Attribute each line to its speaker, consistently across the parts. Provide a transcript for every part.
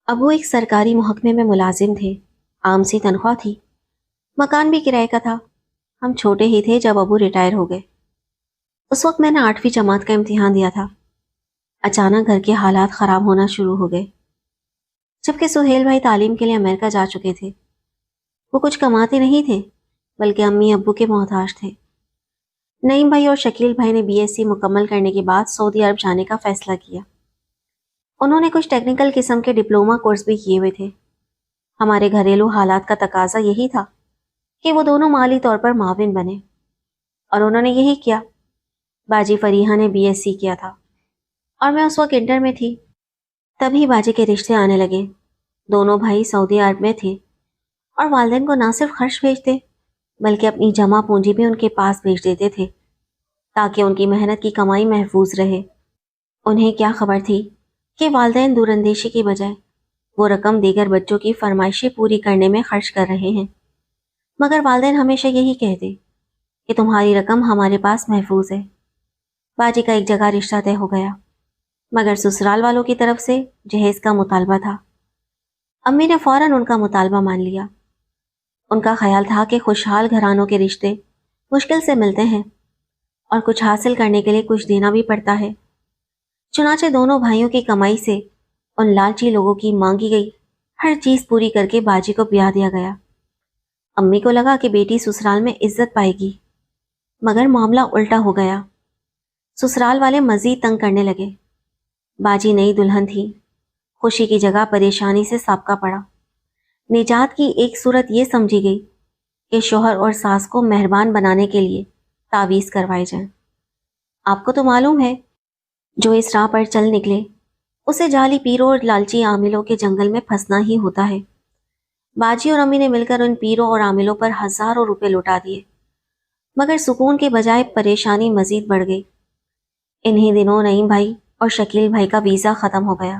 Speaker 1: ابو ایک سرکاری محکمے میں ملازم تھے، عام سی تنخواہ تھی، مکان بھی کرائے کا تھا۔ ہم چھوٹے ہی تھے جب ابو ریٹائر ہو گئے۔ اس وقت میں نے 8ویں جماعت کا امتحان دیا تھا۔ اچانک گھر کے حالات خراب ہونا شروع ہو گئے، جبکہ سہیل بھائی تعلیم کے لیے امریکہ جا چکے تھے۔ وہ کچھ کماتے نہیں تھے، بلکہ امی ابو کے محتاج تھے۔ نعیم بھائی اور شکیل بھائی نے BSc مکمل کرنے کے بعد سعودی عرب جانے کا فیصلہ کیا۔ انہوں نے کچھ ٹیکنیکل قسم کے ڈپلومہ کورس بھی کیے ہوئے تھے۔ ہمارے گھریلو حالات کا تقاضا یہی تھا کہ وہ دونوں مالی طور پر معاون بنے، اور انہوں نے یہی کیا۔ باجی فریحہ نے BSc کیا تھا اور میں اس وقت انٹر میں تھی۔ تبھی باجی کے رشتے آنے لگے۔ دونوں بھائی سعودی عرب میں تھے اور والدین کو نہ صرف خرچ بھیجتے بلکہ اپنی جمع پونجی بھی ان کے پاس بھیج دیتے تھے تاکہ ان کی محنت کی کمائی محفوظ رہے۔ انہیں کیا خبر تھی کہ والدین دور اندیشی کی بجائے وہ رقم دیگر بچوں کی فرمائشیں پوری کرنے میں خرچ کر رہے ہیں۔ مگر والدین ہمیشہ یہی کہتے کہ تمہاری رقم ہمارے پاس محفوظ ہے۔ باجی کا ایک جگہ رشتہ طے ہو گیا، مگر سسرال والوں کی طرف سے جہیز کا مطالبہ تھا۔ امی نے فوراً ان کا مطالبہ مان لیا۔ ان کا خیال تھا کہ خوشحال گھرانوں کے رشتے مشکل سے ملتے ہیں اور کچھ حاصل کرنے کے لیے کچھ دینا بھی پڑتا ہے۔ چنانچہ دونوں بھائیوں کی کمائی سے ان لالچی لوگوں کی مانگی گئی ہر چیز پوری کر کے باجی کو بیاہ دیا گیا۔ امی کو لگا کہ بیٹی سسرال میں عزت پائے گی، مگر معاملہ الٹا ہو گیا۔ سسرال والے مزید تنگ کرنے لگے۔ باجی نئی دلہن تھی، خوشی کی جگہ پریشانی سے سابقہ پڑا۔ نجات کی ایک صورت یہ سمجھی گئی کہ شوہر اور ساس کو مہربان بنانے کے لیے تعویذ کروائے جائیں۔ آپ کو تو معلوم ہے، جو اس راہ پر چل نکلے اسے جعلی پیروں اور لالچی عاملوں کے جنگل میں پھنسنا ہی ہوتا ہے۔ باجی اور امی نے مل کر ان پیروں اور عاملوں پر ہزاروں روپے لوٹا دیے، مگر سکون کے بجائے پریشانی مزید بڑھ گئی۔ انہی دنوں نعیم بھائی اور شکیل بھائی کا ویزا ختم ہو گیا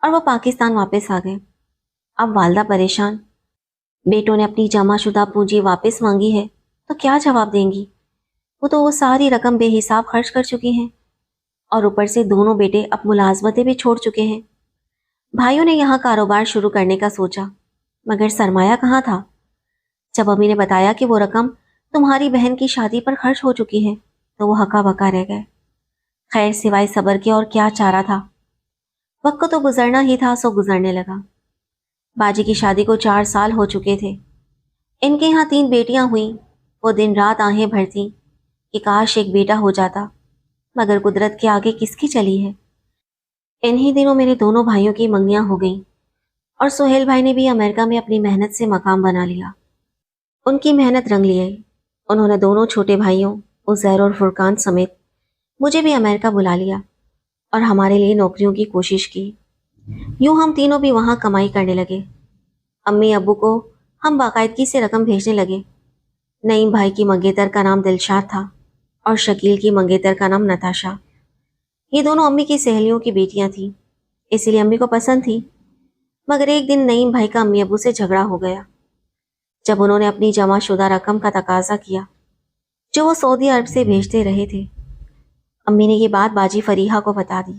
Speaker 1: اور وہ پاکستان واپس آ گئے۔ اب والدہ پریشان۔ بیٹوں نے اپنی جمع شدہ پونجی واپس مانگی ہے تو کیا جواب دیں گی؟ وہ ساری رقم بے حساب خرچ کر چکی ہیں، اور اوپر سے دونوں بیٹے اب ملازمتیں بھی چھوڑ چکے ہیں۔ بھائیوں نے یہاں کاروبار شروع کرنے کا سوچا، مگر سرمایہ کہاں تھا؟ جب امی نے بتایا کہ وہ رقم تمہاری بہن کی شادی پر خرچ ہو چکی ہے تو وہ ہکا بکا رہ گئے۔ خیر سوائے صبر کے اور کیا چارہ تھا؟ وقت کو تو گزرنا ہی تھا، سو گزرنے لگا۔ باجی کی شادی کو 4 سال ہو چکے تھے۔ ان کے یہاں 3 بیٹیاں ہوئیں۔ وہ دن رات آہیں بھرتیں کہ کاش ایک بیٹا ہو جاتا، مگر قدرت کے آگے کس کی چلی ہے۔ انہی دنوں میرے دونوں بھائیوں کی منگیاں ہو گئیں اور سہیل بھائی نے بھی امریکہ میں اپنی محنت سے مقام بنا لیا۔ ان کی محنت رنگ لیے۔ انہوں نے دونوں چھوٹے بھائیوں عزیر اور فرقان سمیت مجھے بھی امریکہ بلا لیا اور ہمارے لیے نوکریوں کی کوشش کی۔ یوں ہم تینوں بھی وہاں کمائی کرنے لگے۔ امی ابو کو ہم باقاعدگی سے رقم بھیجنے لگے۔ نعیم بھائی کی منگیتر کا نام دلشاد تھا اور شکیل کی منگیتر کا نام نتاشا۔ یہ دونوں امی کی سہیلیوں کی بیٹیاں تھیں، اسی لیے امی کو پسند تھی۔ مگر ایک دن نعیم بھائی کا امی ابو سے جھگڑا ہو گیا جب انہوں نے اپنی جمع شدہ رقم کا تقاضا کیا جو وہ سعودی عرب سے بھیجتے رہے تھے۔ امی نے یہ بات باجی فریحہ کو بتا دی۔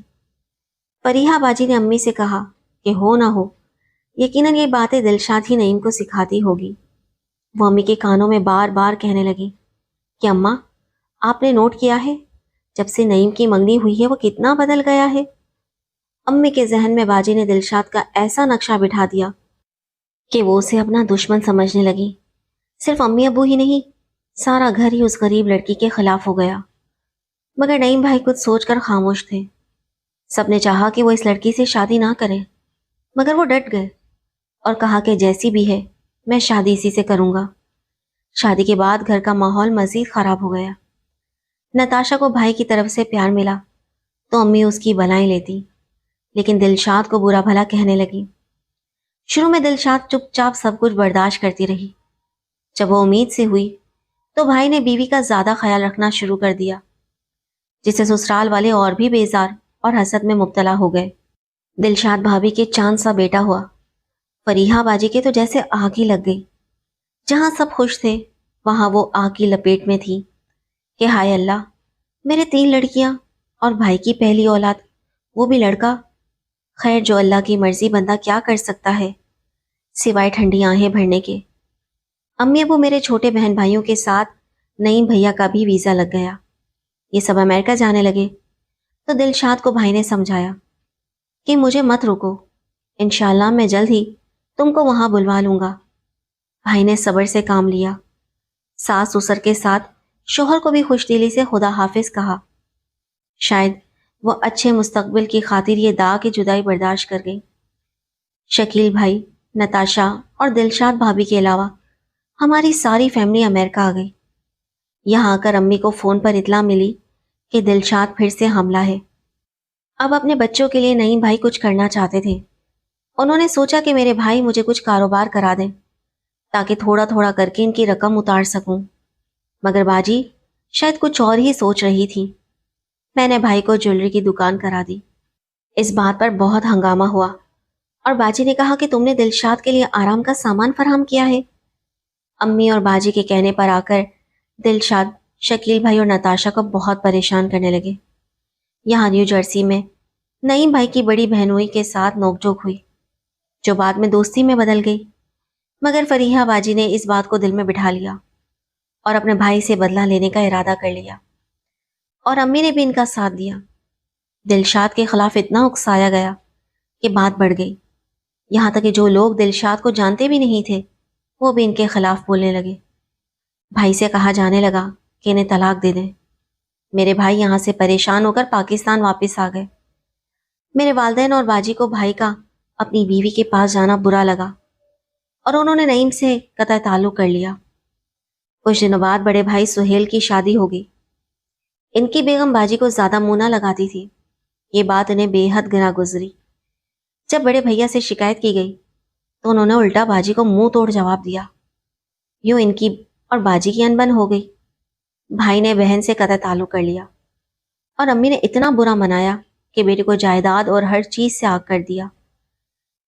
Speaker 1: فریحہ باجی نے امی سے کہا کہ ہو نہ ہو یقیناً یہ باتیں دلشاد ہی نعیم کو سکھاتی ہوگی۔ وہ امی کے کانوں میں بار بار کہنے لگی کہ اماں، آپ نے نوٹ کیا ہے جب سے نعیم کی منگنی ہوئی ہے وہ کتنا بدل گیا ہے۔ امی کے ذہن میں باجی نے دلشاد کا ایسا نقشہ بٹھا دیا کہ وہ اسے اپنا دشمن سمجھنے لگی۔ صرف امی ابو ہی نہیں، سارا گھر ہی اس غریب لڑکی کے خلاف ہو گیا۔ مگر نعیم بھائی کچھ سوچ کر خاموش تھے۔ سب نے چاہا کہ وہ اس لڑکی سے شادی نہ کریں، مگر وہ ڈٹ گئے اور کہا کہ جیسی بھی ہے میں شادی اسی سے کروں گا۔ شادی کے بعد گھر کا ماحول مزید خراب ہو گیا۔ نتاشا کو بھائی کی طرف سے پیار ملا تو امی اس کی بلائیں لیتی، لیکن دلشاد کو برا بھلا کہنے لگی۔ شروع میں دلشاد چپ چاپ سب کچھ برداشت کرتی رہی۔ جب وہ امید سے ہوئی تو بھائی نے بیوی کا زیادہ خیال رکھنا شروع کر دیا، جس سے سسرال والے اور بھی بیزار اور حسد میں مبتلا ہو گئے۔ دلشاد بھابھی کے چاند سا بیٹا ہوا، فریحہ باجی کے تو جیسے آگ ہی لگ گئی۔ جہاں سب خوش تھے وہاں وہ آگ کی لپیٹ میں تھی کہ ہائے اللہ، میرے 3 لڑکیاں اور بھائی کی پہلی اولاد، وہ بھی لڑکا، خیر جو اللہ کی مرضی، بندہ کیا کر سکتا ہے سوائے ٹھنڈی آہیں بھرنے کے۔ امی ابو میرے چھوٹے بہن بھائیوں کے ساتھ نعیم بھیا کا بھی ویزا لگ گیا، یہ سب امریکہ جانے لگے۔ تو دلشاد کو بھائی نے سمجھایا کہ مجھے مت روکو، انشاءاللہ میں جلد ہی تم کو وہاں بلوا لوں گا۔ بھائی نے صبر سے کام لیا، ساس سسر کے ساتھ شوہر کو بھی خوش دلی سے خدا حافظ کہا۔ شاید وہ اچھے مستقبل کی خاطر یہ داغ کی جدائی برداشت کر گئی۔ شکیل بھائی، نتاشا اور دلشاد بھابھی کے علاوہ ہماری ساری فیملی امریکہ آ گئی۔ یہاں آ کر امی کو فون پر اطلاع ملی کہ دلشاد پھر سے حاملہ ہے۔ اب اپنے بچوں کے لیے نعیم بھائی کچھ کرنا چاہتے تھے۔ انہوں نے سوچا کہ میرے بھائی مجھے کچھ کاروبار کرا دیں تاکہ تھوڑا تھوڑا کر کے ان کی رقم اتار سکوں، مگر باجی شاید کچھ اور ہی سوچ رہی تھی۔ میں نے بھائی کو جویلری کی دکان کرا دی۔ اس بات پر بہت ہنگامہ ہوا اور باجی نے کہا کہ تم نے دلشاد کے لیے آرام کا سامان فراہم کیا ہے۔ امی اور باجی کے کہنے پر آ کر دلشاد شکیل بھائی اور نتاشا کو بہت پریشان کرنے لگے۔ یہاں نیو جرسی میں نعیم بھائی کی بڑی بہنوئی کے ساتھ نوک جھوک ہوئی جو بعد میں دوستی میں بدل گئی، مگر فریحہ باجی نے اس بات کو دل میں بٹھا لیا اور اپنے بھائی سے بدلہ لینے کا ارادہ کر لیا، اور امی نے بھی ان کا ساتھ دیا۔ دلشاد کے خلاف اتنا اکسایا گیا کہ بات بڑھ گئی، یہاں تک کہ جو لوگ دلشاد کو جانتے بھی نہیں تھے وہ بھی ان کے خلاف بولنے لگے۔ بھائی سے کہا جانے لگا کہ انہیں طلاق دے دیں۔ میرے بھائی یہاں سے پریشان ہو کر پاکستان واپس آ گئے۔ میرے والدین اور باجی کو بھائی کا اپنی بیوی کے پاس جانا برا لگا اور انہوں نے نعیم سے قطع تعلق کر لیا۔ کچھ دنوں بعد بڑے بھائی سہیل کی شادی ہو گئی۔ ان کی بیگم باجی کو زیادہ منہ نہ لگاتی تھی، یہ بات انہیں بے حد گراں گزری۔ جب بڑے بھیا سے شکایت کی گئی تو انہوں نے الٹا باجی کو منہ توڑ جواب دیا۔ یوں ان کی اور باجی کی انبن ہو گئی۔ بھائی نے بہن سے قطع تعلق کر لیا اور امی نے اتنا برا منایا کہ بیٹے کو جائیداد اور ہر چیز سے آگ کر دیا۔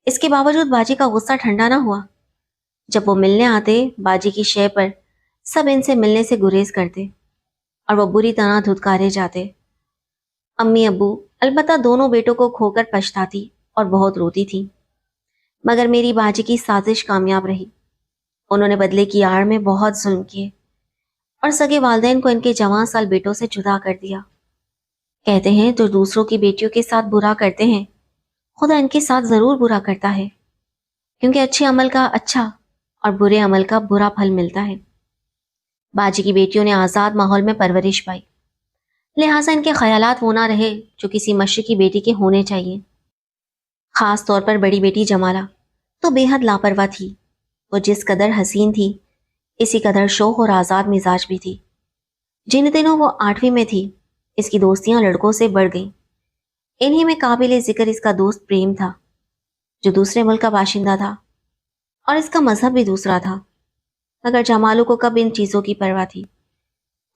Speaker 1: اس کے باوجود باجی کا غصہ ٹھنڈا نہ ہوا۔ جب وہ ملنے آتے باجی کی شے پر سب ان سے ملنے سے گریز کرتے اور وہ بری طرح دھتکارے جاتے۔ امی ابو البتہ دونوں بیٹوں کو کھو کر پچھتاتی اور بہت روتی تھی، مگر میری باجی کی سازش کامیاب رہی۔ انہوں نے بدلے کی آڑ میں بہت ظلم کیے اور سگے والدین کو ان کے جوان سال بیٹوں سے جدا کر دیا۔ کہتے ہیں جو دوسروں کی بیٹیوں کے ساتھ برا کرتے ہیں خدا ان کے ساتھ ضرور برا کرتا ہے، کیونکہ اچھے عمل کا اچھا اور برے عمل کا برا پھل ملتا ہے۔ باجی کی بیٹیوں نے آزاد ماحول میں پرورش پائی، لہٰذا ان کے خیالات وہ نہ رہے جو کسی مشرقی بیٹی کے ہونے چاہیے۔ خاص طور پر بڑی بیٹی جمالہ تو بے حد لاپرواہ تھی۔ وہ جس قدر حسین تھی اسی قدر شوخ اور آزاد مزاج بھی تھی۔ جن دنوں وہ 8ویں میں تھی اس کی دوستیاں لڑکوں سے بڑھ گئیں۔ انہی میں قابل ذکر اس کا دوست پریم تھا جو دوسرے ملک کا باشندہ تھا اور اس کا مذہب بھی دوسرا تھا، مگر جمالو کو کب ان چیزوں کی پرواہ تھی؟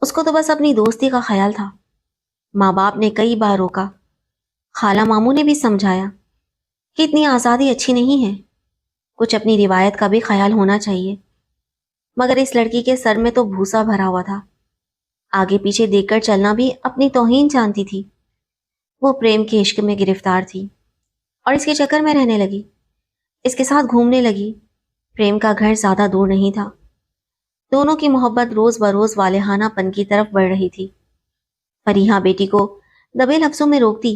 Speaker 1: اس کو تو بس اپنی دوستی کا خیال تھا۔ ماں باپ نے کئی بار روکا، خالہ ماموں نے بھی سمجھایا کہ اتنی آزادی اچھی نہیں ہے، کچھ اپنی روایت کا بھی خیال ہونا چاہیے، مگر اس لڑکی کے سر میں تو بھوسا بھرا ہوا تھا۔ آگے پیچھے دیکھ کر چلنا بھی اپنی توہین جانتی تھی۔ وہ پریم کے عشق میں گرفتار تھی اور اس کے چکر میں رہنے لگی، اس کے ساتھ گھومنے لگی۔ پریم کا گھر زیادہ دور نہیں تھا۔ دونوں کی محبت روز بروز والہانہ پن کی طرف بڑھ رہی تھی۔ فریحہ بیٹی کو دبے لفظوں میں روکتی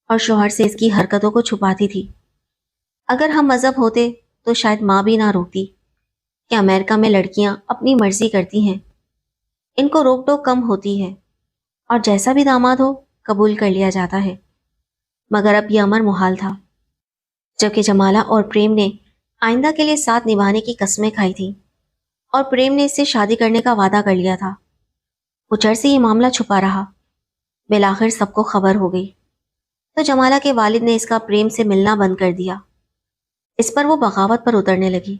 Speaker 1: اور شوہر سے اس کی حرکتوں کو چھپاتی تھی۔ اگر ہم مذہب ہوتے تو شاید ماں بھی نہ روکتی کہ امریکہ میں لڑکیاں اپنی مرضی کرتی ہیں، ان کو روک ٹوک کم ہوتی ہے اور جیسا بھی داماد ہو قبول کر لیا جاتا ہے، مگر اب یہ امر محال تھا۔ جبکہ جمالہ اور پریم نے آئندہ کے لیے ساتھ نبھانے کی قسمیں کھائی تھیں اور پریم نے اس سے شادی کرنے کا وعدہ کر لیا تھا۔ کچھ عرصے یہ معاملہ چھپا رہا، بالآخر سب کو خبر ہو گئی تو جمالہ کے والد نے اس کا پریم سے ملنا بند کر دیا۔ اس پر وہ بغاوت پر اترنے لگی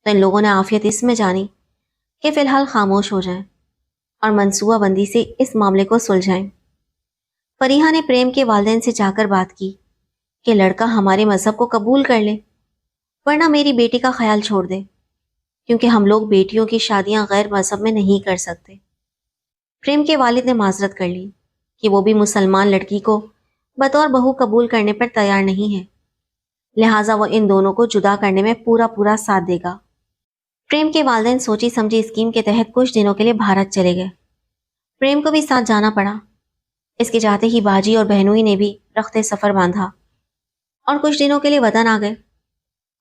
Speaker 1: تو ان لوگوں نے عافیت اس میں جانی کہ فی الحال خاموش ہو جائیں اور منصوبہ بندی سے اس معاملے کو سلجھائیں۔ فریحہ نے پریم کے والدین سے جا کر بات کی کہ لڑکا ہمارے مذہب کو قبول کر لے ورنہ میری بیٹی کا خیال چھوڑ دے، کیونکہ ہم لوگ بیٹیوں کی شادیاں غیر مذہب میں نہیں کر سکتے۔ پریم کے والد نے معذرت کر لی کہ وہ بھی مسلمان لڑکی کو بطور بہو قبول کرنے پر تیار نہیں ہے، لہٰذا وہ ان دونوں کو جدا کرنے میں پورا پورا ساتھ دے گا۔ پریم کے والدین سوچی سمجھی اسکیم کے تحت کچھ دنوں کے لیے بھارت چلے گئے۔ پریم کو بھی ساتھ جانا پڑا۔ اس کے جاتے ہی باجی اور بہنوئی نے بھی رخت سفر باندھا اور کچھ دنوں کے لیے وطن آ گئے۔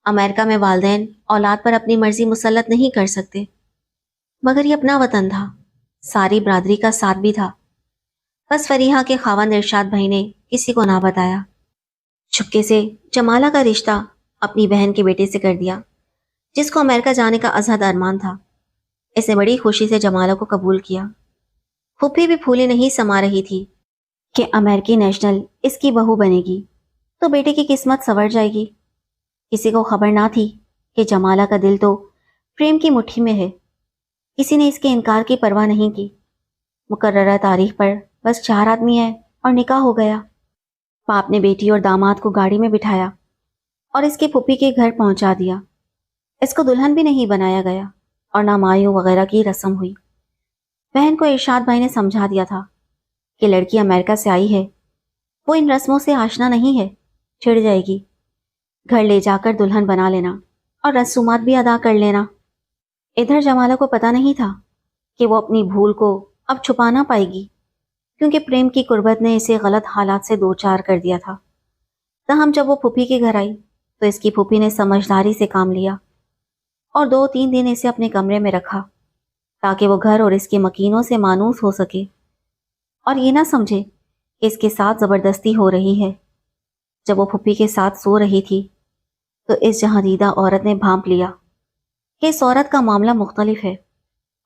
Speaker 1: امریکہ میں والدین اولاد پر اپنی مرضی مسلط نہیں کر سکتے، مگر یہ اپنا وطن تھا، ساری برادری کا ساتھ بھی تھا۔ بس فریحہ کے خاوند ارشاد بھائی نے کسی کو نہ بتایا، چھپکے سے جمالہ کا رشتہ اپنی بہن کے بیٹے سے کر دیا، جس کو امریکہ جانے کا ازحد ارمان تھا۔ اس نے بڑی خوشی سے جمالہ کو قبول کیا۔ پھپھی بھی پھولے نہیں سما رہی تھی کہ امریکی نیشنل اس کی بہو بنے گی تو بیٹے کی قسمت سنور جائے گی۔ کسی کو خبر نہ تھی کہ جمالہ کا دل تو پریم کی مٹھی میں ہے۔ کسی نے اس کے انکار کی پرواہ نہیں کی۔ مقررہ تاریخ پر بس 4 آدمی ہیں اور نکاح ہو گیا۔ باپ نے بیٹی اور داماد کو گاڑی میں بٹھایا اور اس کے پھپھی کے گھر پہنچا دیا۔ اس کو دلہن بھی نہیں بنایا گیا اور نہ مایوں وغیرہ کی رسم ہوئی۔ بہن کو ارشاد بھائی نے سمجھا دیا تھا کہ لڑکی امریکہ سے آئی ہے، وہ ان رسموں سے آشنا نہیں ہے، چھڑ جائے گی۔ گھر لے جا کر دلہن بنا لینا اور رسومات بھی ادا کر لینا۔ ادھر جمالہ کو پتہ نہیں تھا کہ وہ اپنی بھول کو اب چھپا نہ پائے گی، کیونکہ پریم کی قربت نے اسے غلط حالات سے دوچار کر دیا تھا۔ تاہم جب وہ پھپھی کے گھر آئی تو اس کی پھپھی نے سمجھداری سے کام لیا اور 2-3 دن اسے اپنے کمرے میں رکھا تاکہ وہ گھر اور اس کے مکینوں سے مانوس ہو سکے اور یہ نہ سمجھے کہ اس کے ساتھ زبردستی ہو رہی ہے۔ جب وہ پھپھی کے ساتھ سو رہی تھی تو اس جہاندیدہ عورت نے بھانپ لیا کہ اس عورت کا معاملہ مختلف ہے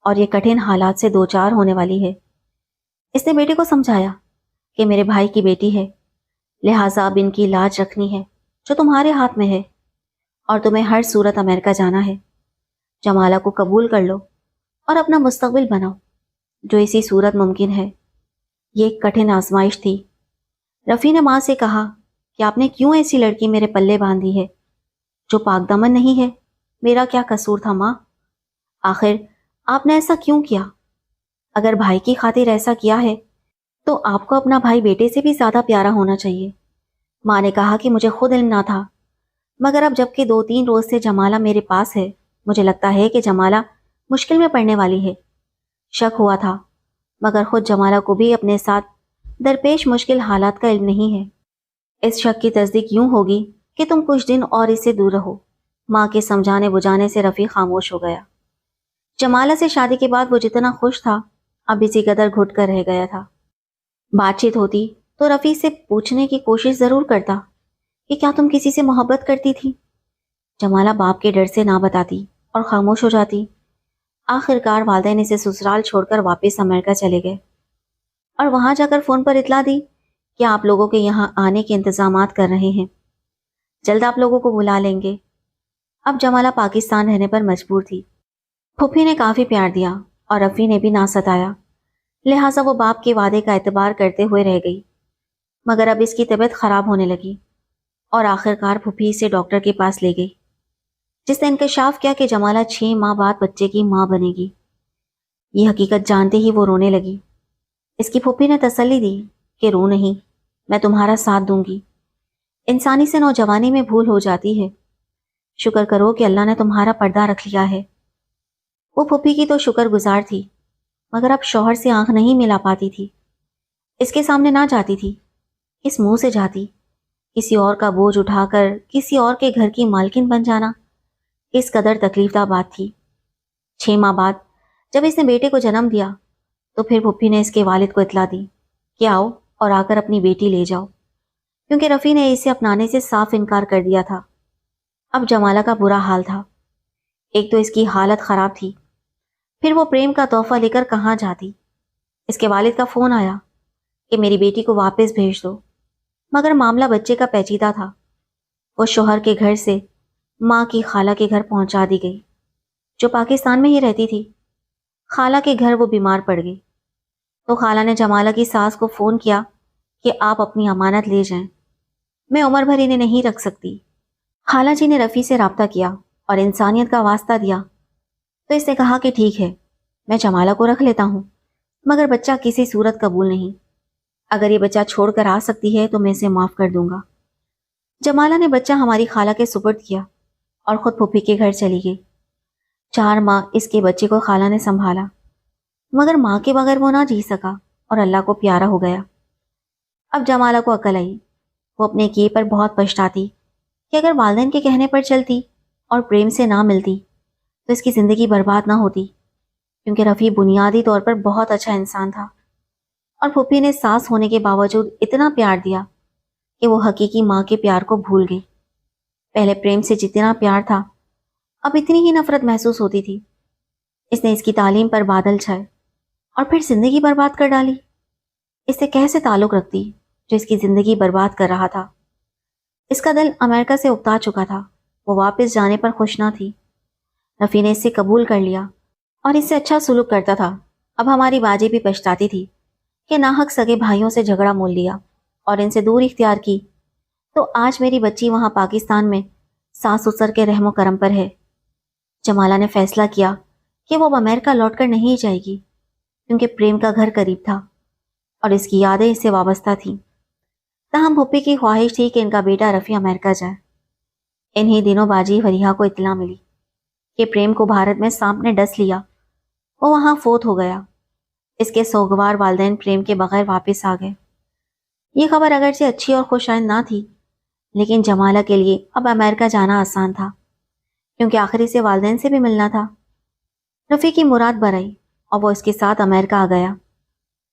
Speaker 1: اور یہ کٹھن حالات سے دوچار ہونے والی ہے۔ اس نے بیٹے کو سمجھایا کہ میرے بھائی کی بیٹی ہے، لہٰذا اب ان کی لاج رکھنی ہے جو تمہارے ہاتھ میں ہے، اور تمہیں ہر صورت امریکہ جانا ہے۔ جمالہ کو قبول کر لو اور اپنا مستقبل بناؤ، جو اسی صورت ممکن ہے۔ یہ ایک کٹھن آزمائش تھی۔ رفیع نے ماں سے کہا کہ آپ نے کیوں ایسی لڑکی میرے پلے باندھی ہے جو پاک دامن نہیں ہے؟ میرا کیا قصور تھا ماں؟ آخر آپ نے ایسا کیوں کیا؟ اگر بھائی کی خاطر ایسا کیا ہے تو آپ کو اپنا بھائی بیٹے سے بھی زیادہ پیارا ہونا چاہیے۔ ماں نے کہا کہ مجھے خود علم نہ تھا، مگر اب جب کہ 2-3 روز سے جمالہ میرے پاس ہے، مجھے لگتا ہے کہ جمالہ مشکل میں پڑنے والی ہے۔ شک ہوا تھا، مگر خود جمالہ کو بھی اپنے ساتھ درپیش مشکل حالات کا علم نہیں ہے۔ اس شک کی تصدیق یوں ہوگی کہ تم کچھ دن اور اس سے دور رہو۔ ماں کے سمجھانے بجھانے سے رفیع خاموش ہو گیا۔ جمالہ سے شادی کے بعد وہ جتنا خوش تھا، اب اسی قدر گھٹ کر رہ گیا تھا۔ بات چیت ہوتی تو رفیع سے پوچھنے کی کوشش ضرور کرتا کہ کیا تم کسی سے محبت کرتی تھی؟ جمالہ باپ کے ڈر سے نہ بتاتی اور خاموش ہو جاتی۔ آخرکار والدین اسے سسرال چھوڑ کر واپس امریکہ چلے گئے اور وہاں جا کر فون پر اطلاع دی کہ آپ لوگوں کے یہاں آنے کے انتظامات کر رہے ہیں، جلد آپ لوگوں کو بلا لیں گے۔ اب جمالہ پاکستان رہنے پر مجبور تھی۔ پھپھی نے کافی پیار دیا اور رفیع نے بھی نہ ستایا، لہٰذا وہ باپ کے وعدے کا اعتبار کرتے ہوئے رہ گئی۔ مگر اب اس کی طبیعت خراب ہونے لگی اور آخرکار پھپھی اسے ڈاکٹر کے پاس لے گئی، جس نے انکشاف کیا کہ جمالہ 6 ماہ بعد بچے کی ماں بنے گی۔ یہ حقیقت جانتے ہی وہ رونے لگی۔ اس کی پھپھی نے تسلی دی کہ رو نہیں، میں تمہارا ساتھ دوں گی۔ انسانی سے نوجوانی میں بھول ہو جاتی ہے، شکر کرو کہ اللہ نے تمہارا پردہ رکھ لیا ہے۔ وہ پھپھی کی تو شکر گزار تھی، مگر اب شوہر سے آنکھ نہیں ملا پاتی تھی۔ اس کے سامنے نہ جاتی تھی، اس منہ سے جاتی؟ کسی اور کا بوجھ اٹھا کر کسی اور کے گھر کی مالکن بن جانا اس قدر تکلیف دہ بات تھی۔ 6 ماہ بعد جب اس نے بیٹے کو جنم دیا تو پھر پھپھی نے اس کے والد کو اطلاع دی کہ آؤ اور آ کر اپنی بیٹی لے جاؤ، کیونکہ رفیع نے اسے اپنانے سے صاف انکار کر دیا تھا۔ اب جمالہ کا برا حال تھا، ایک تو اس کی حالت خراب تھی، پھر وہ پریم کا تحفہ لے کر کہاں جاتی؟ اس کے والد کا فون آیا کہ میری بیٹی کو واپس بھیج دو، مگر معاملہ بچے کا پیچیدہ تھا۔ وہ شوہر کے گھر سے ماں کی خالہ کے گھر پہنچا دی گئی، جو پاکستان میں ہی رہتی تھی۔ خالہ کے گھر وہ بیمار پڑ گئی تو خالہ نے جمالہ کی ساس کو فون کیا کہ آپ اپنی امانت لے جائیں، میں عمر بھر انہیں نہیں رکھ سکتی۔ خالہ جی نے رفیع سے رابطہ کیا اور انسانیت کا واسطہ دیا تو اس نے کہا کہ ٹھیک ہے، میں جمالہ کو رکھ لیتا ہوں، مگر بچہ کسی صورت قبول نہیں۔ اگر یہ بچہ چھوڑ کر آ سکتی ہے تو میں اسے معاف کر دوں گا۔ جمالہ نے بچہ ہماری خالہ کے سپرد کیا اور خود پھوپھی کے گھر چلی گئی۔ 4 ماہ اس کے بچے کو خالہ نے سنبھالا، مگر ماں کے بغیر وہ نہ جی سکا اور اللہ کو پیارا ہو گیا۔ اب جمالہ کو عقل آئی۔ وہ اپنے کیے پر بہت پچھتاتی کہ اگر والدین کے کہنے پر چلتی اور پریم سے نہ ملتی تو اس کی زندگی برباد نہ ہوتی، کیونکہ رفیع بنیادی طور پر بہت اچھا انسان تھا اور پھوپھی نے ساس ہونے کے باوجود اتنا پیار دیا کہ وہ حقیقی ماں کے پیار کو بھول گئی۔ پہلے پریم سے جتنا پیار تھا اب اتنی ہی نفرت محسوس ہوتی تھی۔ اس نے اس کی تعلیم پر بادل چھائے اور پھر زندگی برباد کر ڈالی۔ اس سے کیسے تعلق رکھتی جو اس کی زندگی برباد کر رہا تھا؟ اس کا دل امریکہ سے اکتا چکا تھا، وہ واپس جانے پر خوش نہ تھی۔ رفیع نے اس سے قبول کر لیا اور اس سے اچھا سلوک کرتا تھا۔ اب ہماری باجی بھی پچھتاتی تھی کہ ناحق سگے بھائیوں سے جھگڑا مول لیا اور ان سے دور اختیار کی، تو آج میری بچی وہاں پاکستان میں ساس سسر کے رحم و کرم پر ہے۔ جمالہ نے فیصلہ کیا کہ وہ اب امریکہ لوٹ کر نہیں جائے گی، کیونکہ پریم کا گھر قریب تھا اور اس کی یادیں اس سے وابستہ تھیں۔ تاہم پھوپھی کی خواہش تھی کہ ان کا بیٹا رفیع امریکہ جائے۔ انہی دنوں باجی فریحہ کو اطلاع ملی کہ پریم کو بھارت میں سانپ نے ڈس لیا، وہ وہاں فوت ہو گیا۔ اس کے سوگوار والدین پریم کے بغیر واپس آ گئے۔ یہ خبر اگرچہ اچھی اور خوش آئند نہ تھی، لیکن جمالہ کے لیے اب امریکہ جانا آسان تھا، کیونکہ آخری سے والدین سے بھی ملنا تھا۔ رفیع کی مراد برائی اور وہ اس کے ساتھ امریکہ آ گیا۔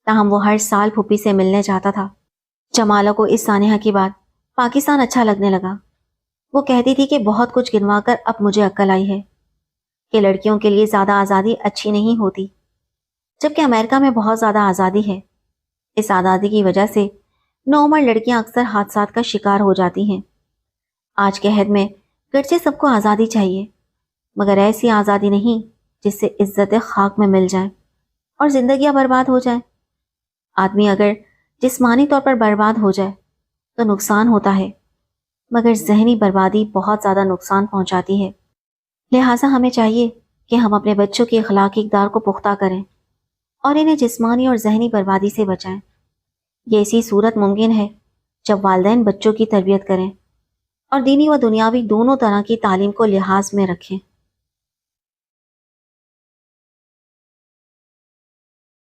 Speaker 1: تاہم وہ ہر سال پھوپھی سے ملنے جاتا تھا۔ جمالہ کو اس سانحہ کی بات پاکستان اچھا لگنے لگا۔ وہ کہتی تھی کہ بہت کچھ گنوا کر اب مجھے عقل آئی ہے کہ لڑکیوں کے لیے زیادہ آزادی اچھی نہیں ہوتی، جبکہ امریکہ میں بہت زیادہ آزادی ہے۔ اس آزادی کی وجہ سے نوعمر لڑکیاں اکثر حادثات کا شکار ہو جاتی ہیں۔ آج کے عہد میں گرچہ سب کو آزادی چاہیے، مگر ایسی آزادی نہیں جس سے عزت خاک میں مل جائے اور زندگیاں برباد ہو جائیں۔ آدمی اگر جسمانی طور پر برباد ہو جائے تو نقصان ہوتا ہے، مگر ذہنی بربادی بہت زیادہ نقصان پہنچاتی ہے۔ لہٰذا ہمیں چاہیے کہ ہم اپنے بچوں کی اخلاقی اقدار کو پختہ کریں اور انہیں جسمانی اور ذہنی بربادی سے بچائیں۔ یہ اسی صورت ممکن ہے جب والدین بچوں کی تربیت کریں اور دینی و دنیاوی دونوں طرح کی تعلیم کو لحاظ میں رکھیں۔